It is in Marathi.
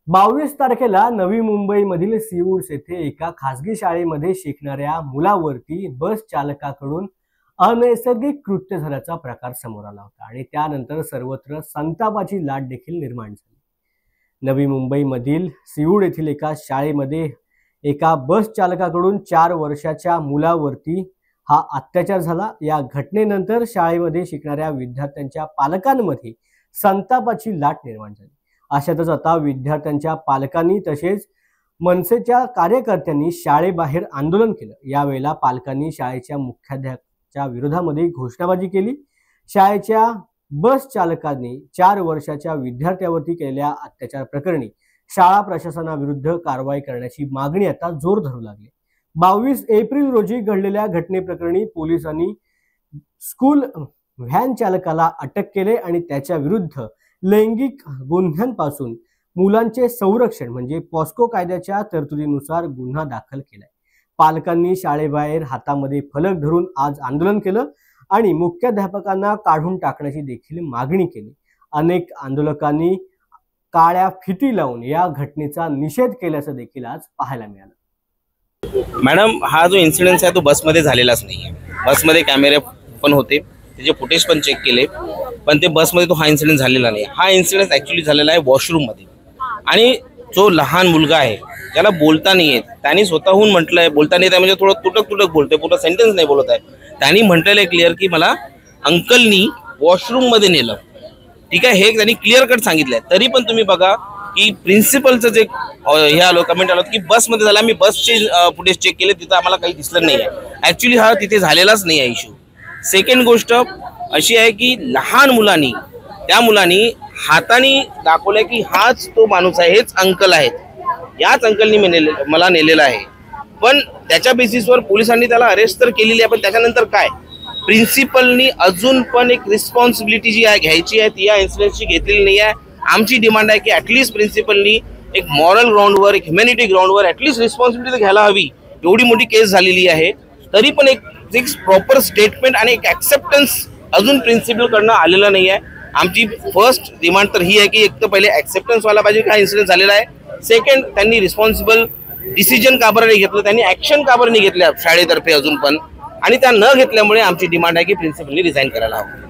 22 तारखेला नवी मुंबईमधील सीवूड्स येथे एका खासगी शाळेमध्ये शिकणाऱ्या मुलावरती बस चालकाकडून अनैसर्गिक कृत्य झाल्याचा प्रकार समोर आला होता आणि त्यानंतर सर्वत्र संतापाची लाट देखील निर्माण झाली। नवी मुंबईमधील सीवूड येथील एका शाळेमध्ये एका बस चालकाकडून 4 वर्षाच्या मुलावरती हा अत्याचार झाला। या घटनेनंतर शाळेमध्ये शिकणाऱ्या विद्यार्थ्यांच्या पालकांमध्ये संतापाची लाट निर्माण झाली। अशातच आता विद्यार्थ्यांच्या पालकांनी तसेच मनसेच्या कार्यकर्त्यांनी शाळेबाहेर आंदोलन केलं। यावेळेला पालकांनी शाळेच्या मुख्याध्यापकाच्या विरोधामध्ये घोषणाबाजी केली। शाळेच्या बस चालकांनी 4 वर्षाच्या विद्यार्थ्यावरती केलेल्या अत्याचार प्रकरणी शाळा प्रशासनाविरुद्ध कारवाई करण्याची मागणी आता जोर धरू लागली। 22 एप्रिल रोजी घडलेल्या घटनेप्रकरणी पोलिसांनी स्कूल व्हॅन चालकाला अटक केले आणि त्याच्या विरुद्ध लैंगिक गुन्ह्यांपासून मुलांचे संरक्षण म्हणजे पॉस्को कायद्याच्या तरतुदीनुसार गुन्हा दाखल केलाय। पालकांनी शाळेबाहेर हातामध्ये फलक धरून आज आंदोलन केलं आणि मुख्याध्यापकांना काढून टाकण्याची देखील मागणी केली। अनेक आंदोलकांनी काळ्या फिती लावून या घटनेचा निषेध केल्याचं देखील आज पाहायला मिळालं। मॅडम, हा जो इन्सिडेंट आहे तो बसमध्ये झालेलाच नाहीये। बसमध्ये कॅमेरे पण होते, त्याचे फुटेज पण चेक केले, पण ते बसमध्ये तो हा इन्सिडेंट झालेला नाही। हा इन्सिडेंट ॲक्च्युली झालेला आहे वॉशरूम मध्ये। आणि जो लहान मुलगा आहे ज्याला बोलता नाही येत, त्यांनी स्वतःहून म्हटलंय, बोलता नाही येत म्हणजे थोडं तुटक तुटक बोलतोय, पूर्ण सेंटेन्स नाही बोलत आहे। त्यांनी म्हटलेलं आहे क्लिअर की मला अंकलनी वॉशरूम मध्ये नेलं, ठीक आहे, हे त्यांनी क्लिअर कट सांगितलंय। तरी पण तुम्ही बघा की प्रिन्सिपलचं जे हे आलो कमेंट आलो की बसमध्ये झाला, मी बसचे फुटेज चेक केले, तिथं आम्हाला काही दिसलं नाही आहे। ॲक्च्युली हा तिथे झालेलाच नाही आहे इश्यू। सेकंड गोष्ट अशी आहे की लहान मुलांनी त्या मुलांनी हाताने दाखवलं की हाच तो माणूस आहे, हेच अंकल आहेत, याच अंकलनी मला नेलेलं आहे। पण त्याच्या बेसिसवर पोलिसांनी त्याला अरेस्ट तर केलेली आहे, पण त्याच्यानंतर काय, प्रिन्सिपलनी अजून पण एक रिस्पॉन्सिबिलिटी जी आहे घ्यायची आहे ती या इन्सिडेंटची घेतलेली नाही आहे। आमची डिमांड आहे की ॲटलिस्ट प्रिन्सिपलनी एक मॉरल ग्राउंडवर, एक ह्युमॅनिटी ग्राउंडवर ॲटलिस्ट रिस्पॉन्सिबिलिटी घ्यायला हवी। एवढी मोठी केस झालेली आहे तरी पण एक प्रॉपर स्टेटमेंट आणि एक ॲक्सेप्टन्स अजून प्रिन्सिपलकडनं आलेलं नाही आहे। आमची फर्स्ट डिमांड तर ही आहे की एक तर पहिले ॲक्सेप्टन्स व्हायला पाहिजे की हा इन्सिडेंट झालेला आहे। सेकंड, त्यांनी रिस्पॉन्सिबल डिसिजन का बरं नाही घेतलं, त्यांनी ॲक्शन का बरं नाही घेतल्या शाळेतर्फे अजून पण, आणि त्या न घेतल्यामुळे आमची डिमांड आहे की प्रिन्सिपलनी रिझाईन करायला हवं।